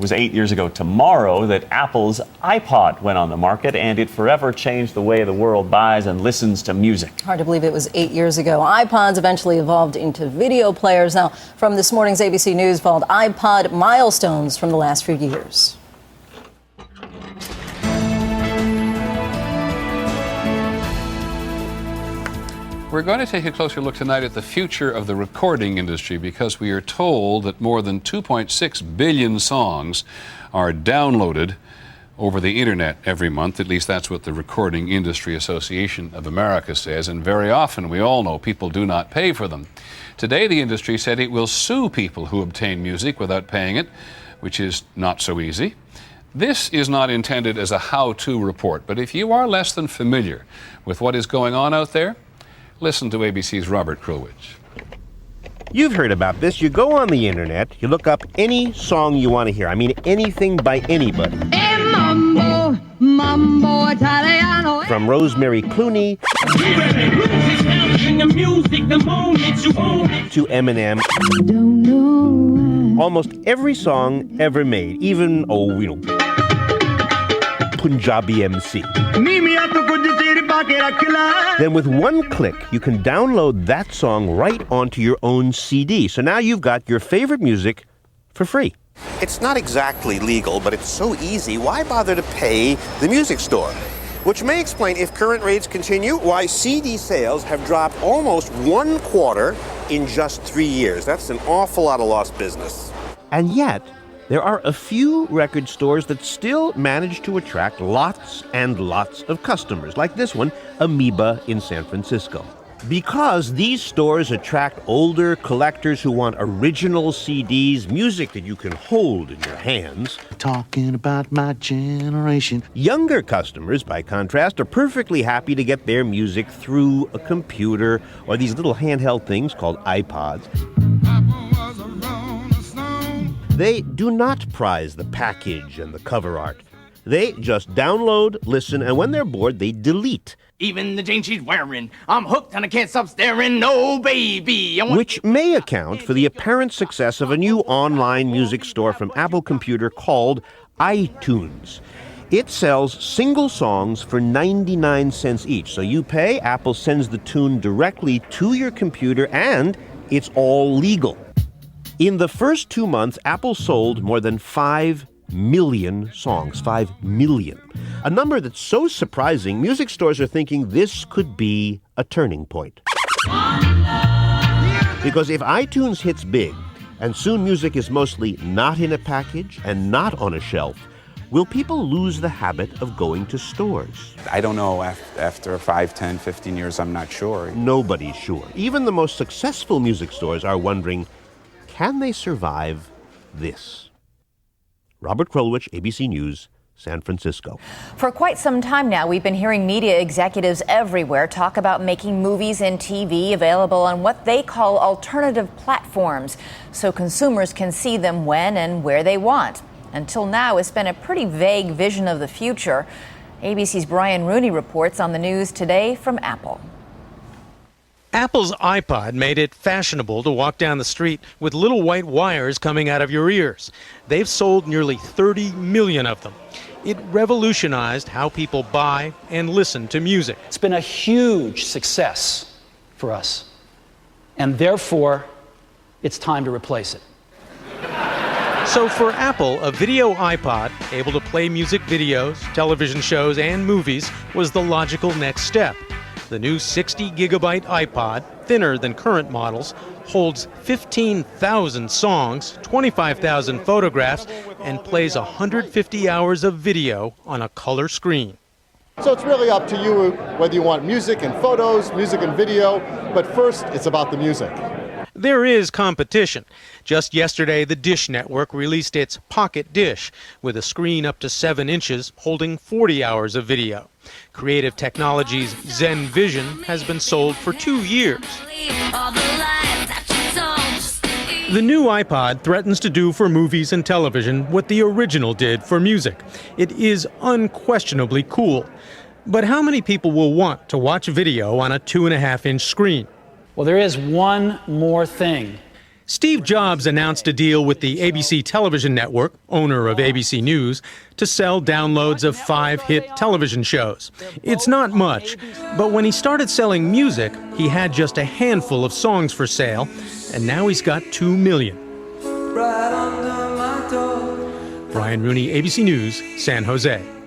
was 8 years ago tomorrow that Apple's iPod went on the market, and it forever changed the way the world buys and listens to music. Hard to believe it was 8 years ago. iPods eventually evolved into video players. Now, from this morning's ABC News vault, iPod milestones from the last few years. We're going to take a closer look tonight at the future of the recording industry, because we are told that more than 2.6 billion songs are downloaded over the internet every month. At least that's what the Recording Industry Association of America says, and very often, we all know, people do not pay for them. Today, the industry said it will sue people who obtain music without paying it, which is not so easy. This is not intended as a how-to report, but if you are less than familiar with what is going on out there, listen to ABC's Robert Krulwich. You've heard about this. You go on the internet, you look up any song you want to hear. I mean, anything by anybody. From Rosemary Clooney to Eminem. Almost every song ever made, even, Punjabi MC. Then with one click, you can download that song right onto your own CD. So now you've got your favorite music for free. It's not exactly legal, but it's so easy, why bother to pay the music store? Which may explain, if current rates continue, why CD sales have dropped almost 1/4 in just 3 years. That's an awful lot of lost business. And yet, there are a few record stores that still manage to attract lots and lots of customers, like this one, Amoeba in San Francisco. Because these stores attract older collectors who want original CDs, music that you can hold in your hands. Talking about my generation. Younger customers, by contrast, are perfectly happy to get their music through a computer or these little handheld things called iPod's. They do not prize the package and the cover art. They just download, listen, and when they're bored, they delete. Even the jeans she's wearing, I'm hooked and I can't stop staring, no baby. Which may account for the apparent success of a new online music store from Apple Computer called iTunes. It sells single songs for 99 cents each. So you pay, Apple sends the tune directly to your computer, and it's all legal. In the first 2 months, Apple sold more than 5 million songs. 5 million. A number that's so surprising, music stores are thinking this could be a turning point. Because if iTunes hits big, and soon music is mostly not in a package and not on a shelf, will people lose the habit of going to stores? I don't know. After 5, 10, 15 years, I'm not sure. Nobody's sure. Even the most successful music stores are wondering, can they survive this? Robert Krulwich, ABC News, San Francisco. For quite some time now, we've been hearing media executives everywhere talk about making movies and TV available on what they call alternative platforms, so consumers can see them when and where they want. Until now, it's been a pretty vague vision of the future. ABC's Brian Rooney reports on the news today from Apple. Apple's iPod made it fashionable to walk down the street with little white wires coming out of your ears. They've sold nearly 30 million of them. It revolutionized how people buy and listen to music. It's been a huge success for us, and therefore, it's time to replace it. So for Apple, a video iPod, able to play music videos, television shows, and movies, was the logical next step. The new 60-gigabyte iPod, thinner than current models, holds 15,000 songs, 25,000 photographs, and plays 150 hours of video on a color screen. So it's really up to you whether you want music and photos, music and video, but first it's about the music. There is competition. Just yesterday, the Dish Network released its Pocket Dish, with a screen up to 7 inches holding 40 hours of video. Creative Technologies' Zen Vision has been sold for 2 years. The new iPod threatens to do for movies and television what the original did for music. It is unquestionably cool. But how many people will want to watch video on a 2.5-inch screen? Well, there is one more thing. Steve Jobs announced a deal with the ABC television network, owner of ABC News, to sell downloads of 5 hit television shows. It's not much, but when he started selling music, he had just a handful of songs for sale, and now he's got 2 million. Brian Rooney, ABC News, San Jose.